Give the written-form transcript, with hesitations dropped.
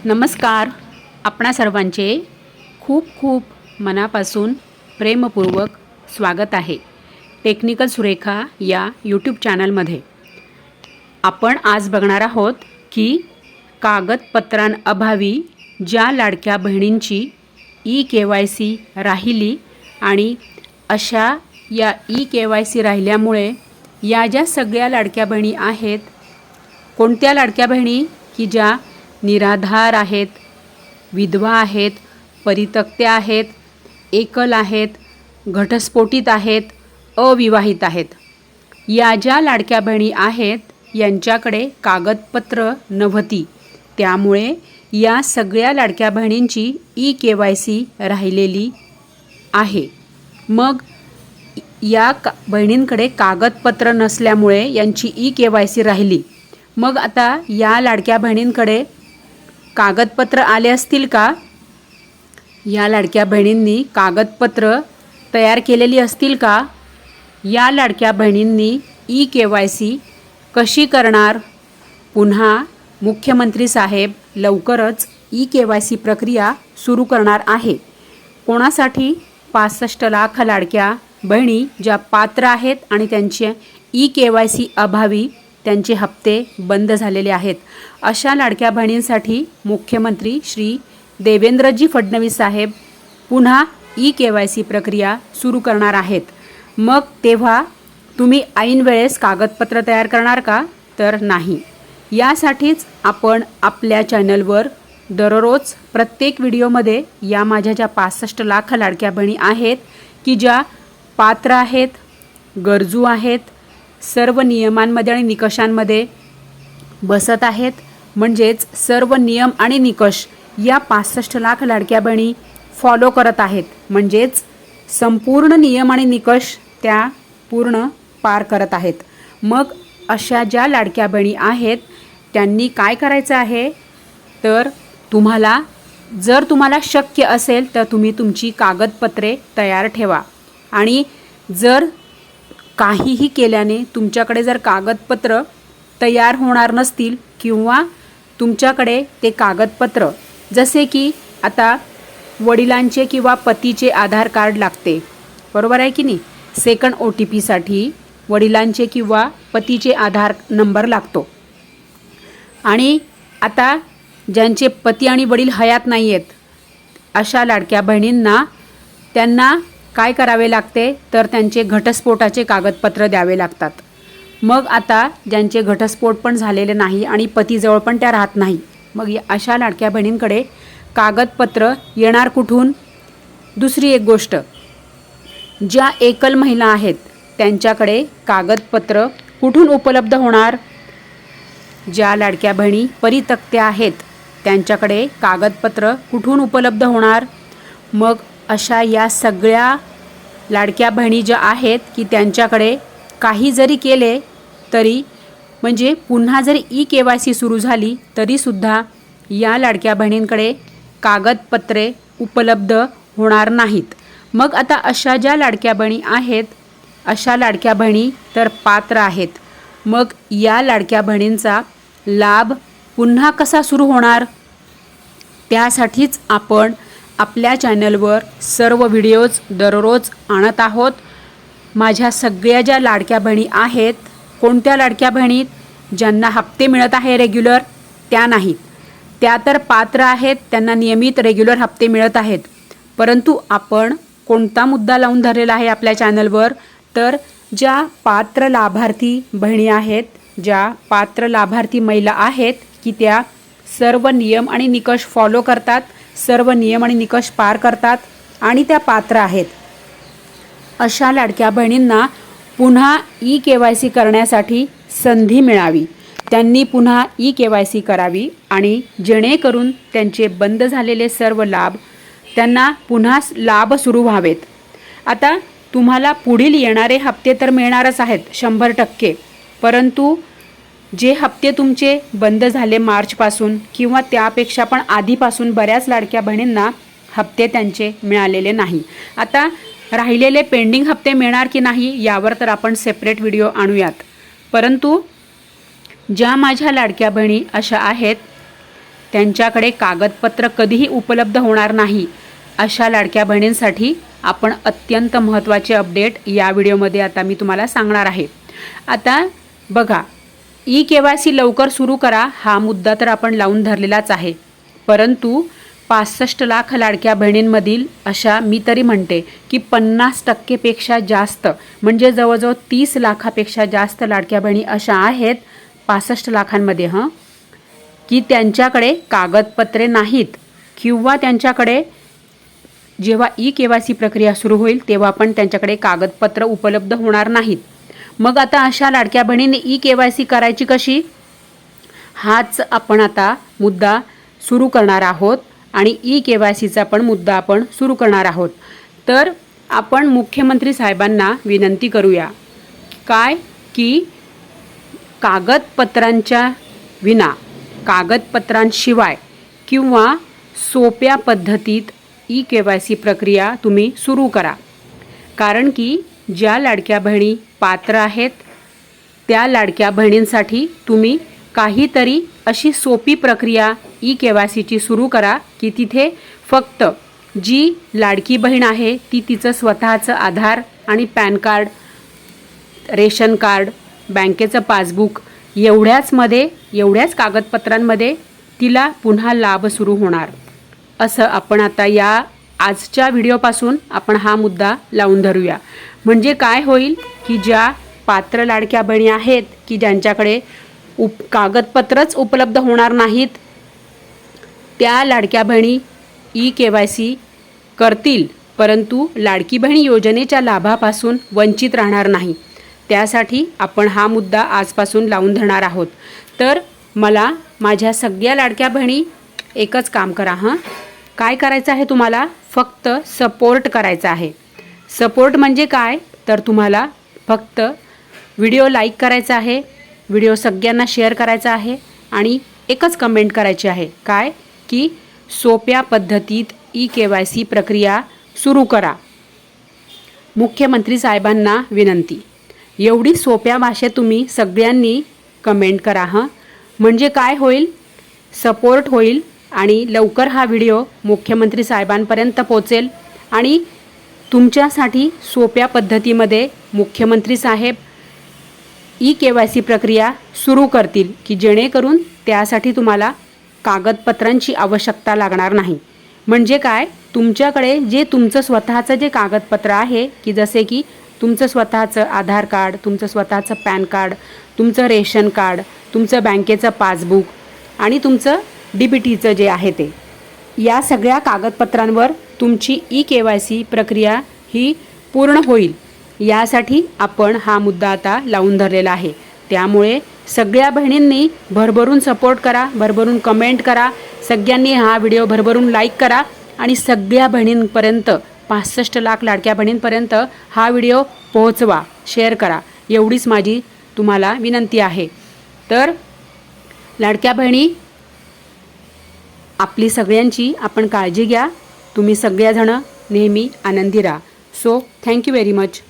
नमस्कार. आपणा सर्वांचे खूप खूप मनापासून प्रेमपूर्वक स्वागत आहे टेक्निकल सुरेखा या यूट्यूब चॅनलमध्ये. आपण आज बघणार आहोत की कागदपत्रांअभावी ज्या लाडक्या बहिणींची ई-KYC राहिली आणि अशा या ई-KYC राहिल्यामुळे या ज्या सगळ्या लाडक्या बहिणी आहेत, कोणत्या लाडक्या बहिणी की ज्या निराधार आहेत, विधवा आहेत, परित्यक्त्या आहेत, एकल आहेत, घटस्फोटित आहेत, अविवाहित आहेत. या ज्या लाडक्या बहिणी आहेत यांच्याकडे कागदपत्र नव्हती, त्यामुळे या सगळ्या लाडक्या बहिणींची ई-KYC राहिलेली आहे. मग या बहिणींकडे कागदपत्र नसल्यामुळे यांची ई-KYC राहिली. मग आता या लाडक्या बहिणींकडे कागदपत्र आले असतील का? या लाडक्या बहिणींनी कागदपत्र तयार केलेली असतील का? या लाडक्या बहिणींनी ई-KYC कशी करणार? पुन्हा मुख्यमंत्री साहेब लवकरच ई-KYC प्रक्रिया सुरू करणार आहे. कोणासाठी? 65 लाख लाडक्या बहिणी ज्या पात्र आहेत आणि त्यांच्या ई-KYC अभावी त्यांचे हप्ते बंद झालेले आहेत. अशा लाडक्या बहिणींसाठी मुख्यमंत्री श्री देवेंद्रजी फडणवीस साहेब पुन्हा ई-KYC प्रक्रिया सुरू करणार आहेत. मग तेव्हा तुम्ही ऐन वेळेस कागदपत्र तयार करणार का? तर नाही. यासाठीच आपण आपल्या चॅनलवर दररोज प्रत्येक व्हिडिओमध्ये या माझ्या ज्या 65 लाख लाडक्या बहिणी आहेत की ज्या पात्र आहेत, गरजू आहेत, सर्व नियमांमध्ये आणि निकषांमध्ये बसत आहेत, म्हणजेच सर्व नियम आणि निकष या 65 लाख लाडक्या बहिणी फॉलो करत आहेत, म्हणजेच संपूर्ण नियम आणि निकष त्या पूर्ण पार करत आहेत. मग अशा ज्या लाडक्या बहिणी आहेत त्यांनी काय करायचं आहे? तर जर तुम्हाला शक्य असेल तर तुम्ही तुमची कागदपत्रे तयार ठेवा. आणि जर काहीही केल्याने तुमच्याकडे जर कागदपत्र तयार होणार नसतील किंवा तुमच्याकडे ते कागदपत्र, जसे की आता वडिलांचे किंवा पतीचे आधार कार्ड लागते, बरोबर आहे की नाही? सेकंड OTPसाठी वडिलांचे किंवा पतीचे आधार नंबर लागतो. आणि आता ज्यांचे पती आणि वडील हयात नाही आहेत अशा लाडक्या बहिणींना त्यांना काय करावे लागते? तर त्यांचे घटस्फोटाचे कागदपत्र द्यावे लागतात. मग आता ज्यांचे घटस्फोट पण झालेले नाही आणि पतीजवळ पण त्या राहत नाही, मग अशा लाडक्या बहिणींकडे कागदपत्र येणार कुठून? दुसरी एक गोष्ट, ज्या एकल महिला आहेत त्यांच्याकडे कागदपत्र कुठून उपलब्ध होणार? ज्या लाडक्या बहिणी परित्यक्त्या आहेत त्यांच्याकडे कागदपत्र कुठून उपलब्ध होणार? मग अशा या सगळ्या लाडक्या बहिणी ज्या आहेत की त्यांच्याकडे काही जरी केले तरी, म्हणजे पुन्हा जरी ई-KYC सुरू झाली तरीसुद्धा या लाडक्या बहिणींकडे कागदपत्रे उपलब्ध होणार नाहीत. मग आता अशा ज्या लाडक्या बहिणी आहेत, अशा लाडक्या बहिणी तर पात्र आहेत. मग या लाडक्या बहिणींचा लाभ पुन्हा कसा सुरू होणार? त्यासाठीच आपण आपल्या चॅनलवर सर्व व्हिडिओज दररोज आणत आहोत. माझ्या सगळ्या ज्या लाडक्या बहिणी आहेत, कोणत्या लाडक्या बहिणीत? ज्यांना हप्ते मिळत आहे रेग्युलर त्या नाहीत. त्या तर पात्र आहेत, त्यांना नियमित रेग्युलर हप्ते मिळत आहेत. परंतु आपण कोणता मुद्दा लावून धरलेला आहे आपल्या चॅनलवर? तर ज्या पात्र लाभार्थी बहिणी आहेत, ज्या पात्र लाभार्थी महिला आहेत की त्या सर्व नियम आणि निकष फॉलो करतात, सर्व नियम आणि निकष पार करतात आणि त्या पात्र आहेत, अशा लाडक्या बहिणींना पुन्हा ई-KYC करण्यासाठी संधी मिळावी. त्यांनी पुन्हा ई-KYC करावी आणि जेणेकरून त्यांचे बंद झालेले सर्व लाभ त्यांना पुन्हा लाभ सुरू व्हावेत. आता तुम्हाला पुढील येणारे हप्ते तर मिळणारच आहेत 100%, परंतु जे हप्ते तुमचे बंद झाले मार्चपासून किंवा त्यापेक्षा पण आधीपासून बऱ्याच लाडक्या बहिणींना हप्ते त्यांचे मिळालेले नाही. आता राहिलेले पेंडिंग हप्ते मिळणार की नाही यावर तर आपण सेपरेट व्हिडिओ आणूयात. परंतु ज्या माझ्या लाडक्या बहिणी अशा आहेत त्यांच्याकडे कागदपत्र कधीही उपलब्ध होणार नाही अशा लाडक्या बहिणींसाठी आपण अत्यंत महत्त्वाचे अपडेट या व्हिडिओमध्ये आता मी तुम्हाला सांगणार आहे। आता बघा, ई-KYC लवकर सुरू करा हा मुद्दा तर आपण लावून धरलेलाच आहे, परंतु 65 लाख लाडक्या बहिणींमधील अशा मी तरी म्हणते की 50% पेक्षा जास्त म्हणजे जवळजवळ 30 लाखापेक्षा जास्त लाडक्या बहिणी अशा आहेत 65 लाखांमध्ये की त्यांच्याकडे कागदपत्रे नाहीत किंवा त्यांच्याकडे जेव्हा ई-KYC प्रक्रिया सुरू होईल तेव्हा पण त्यांच्याकडे कागदपत्र उपलब्ध होणार नाहीत। मग आता अशा लाडक्या बहिणींनी ई-KYC करायची कशी, हाच आपण आता मुद्दा सुरू करणार आहोत आणि ई-KYCचा पण मुद्दा आपण सुरू करणार आहोत। तर आपण मुख्यमंत्री साहेबांना विनंती करूया काय की कागदपत्रांच्या विना, कागदपत्रांशिवाय किंवा सोप्या पद्धतीत ई-KYC प्रक्रिया तुम्ही सुरू करा। कारण की ज्या लाडक्या बहिणी पात्र आहेत त्या लाडक्या बहिणींसाठी तुम्ही काहीतरी अशी सोपी प्रक्रिया ई-KYCची सुरू करा की तिथे फक्त जी लाडकी बहीण आहे ती तिचं स्वतःचं आधार आणि पॅन कार्ड, रेशन कार्ड, बँकेचं पासबुक एवढ्याच कागदपत्रांमध्ये तिला पुन्हा लाभ सुरू होणार असं आपण आता या आजच्या व्हिडिओपासून आपण हा मुद्दा लावून धरूया। म्हणजे काय होईल की ज्या पात्र लाडक्या बहिणी आहेत की ज्यांच्याकडे कागदपत्रच उपलब्ध होणार नाहीत त्या लाडक्या बहिणी ई-KYC करतील, परंतु लाडकी बहीण योजनेच्या लाभापासून वंचित राहणार नाही। त्यासाठी आपण हा मुद्दा आजपासून लावून धरणार आहोत। तर मला माझ्या सगळ्या लाडक्या बहिणी एकच काम करा, काय करायचं आहे तुम्हाला, फक्त सपोर्ट करायचा आहे। सपोर्ट म्हणजे काय, तर तुम्हाला फक्त व्हिडिओ लाईक करायचा आहे, व्हिडिओ सगळ्यांना शेअर करायचा आहे आणि एकच कमेंट करायची आहे काय की सोप्या पद्धतीत ई-KYC प्रक्रिया सुरू करा। मुख्यमंत्री साहेबांना विनंती, एवढी सोप्या भाषेत तुम्ही सगळ्यांनी कमेंट करा म्हणजे काय होईल, सपोर्ट होईल आणि लवकर हा व्हिडिओ मुख्यमंत्री साहेबांपर्यंत पोहोचेल आणि तुमच्यासाठी सोप्या पद्धतीमध्ये मुख्यमंत्री साहेब ई-KYC प्रक्रिया सुरू करतील की जेणेकरून त्यासाठी तुम्हाला कागदपत्रांची आवश्यकता लागणार नाही। म्हणजे काय, तुमच्याकडे जे तुमचं स्वतःचं जे कागदपत्र आहे की जसे की तुमचं स्वतःचं आधार कार्ड, तुमचं स्वतःचं पॅन कार्ड, तुमचं रेशन कार्ड, तुमचं बँकेचं पासबुक आणि तुमचं DBTचं जे आहे ते, या सगळ्या कागदपत्रांवर तुमची ई-KYC प्रक्रिया ही पूर्ण होईल यासाठी आपण हा मुद्दा आता लावून धरलेला आहे। त्यामुळे सगळ्या बहिणींनी भरभरून सपोर्ट करा, भरभरून कमेंट करा, सगळ्यांनी हा व्हिडिओ भरभरून लाईक करा आणि सगळ्या बहिणींपर्यंत 65 लाख लाडक्या बहिणींपर्यंत हा व्हिडिओ पोहोचवा, शेअर करा, एवढीच माझी तुम्हाला विनंती आहे। तर लाडक्या बहिणी, आपली सगळ्यांची आपण काळजी घ्या, तुम्ही सगळ्याजण नेहमी आनंदी राहा। So thank you very much.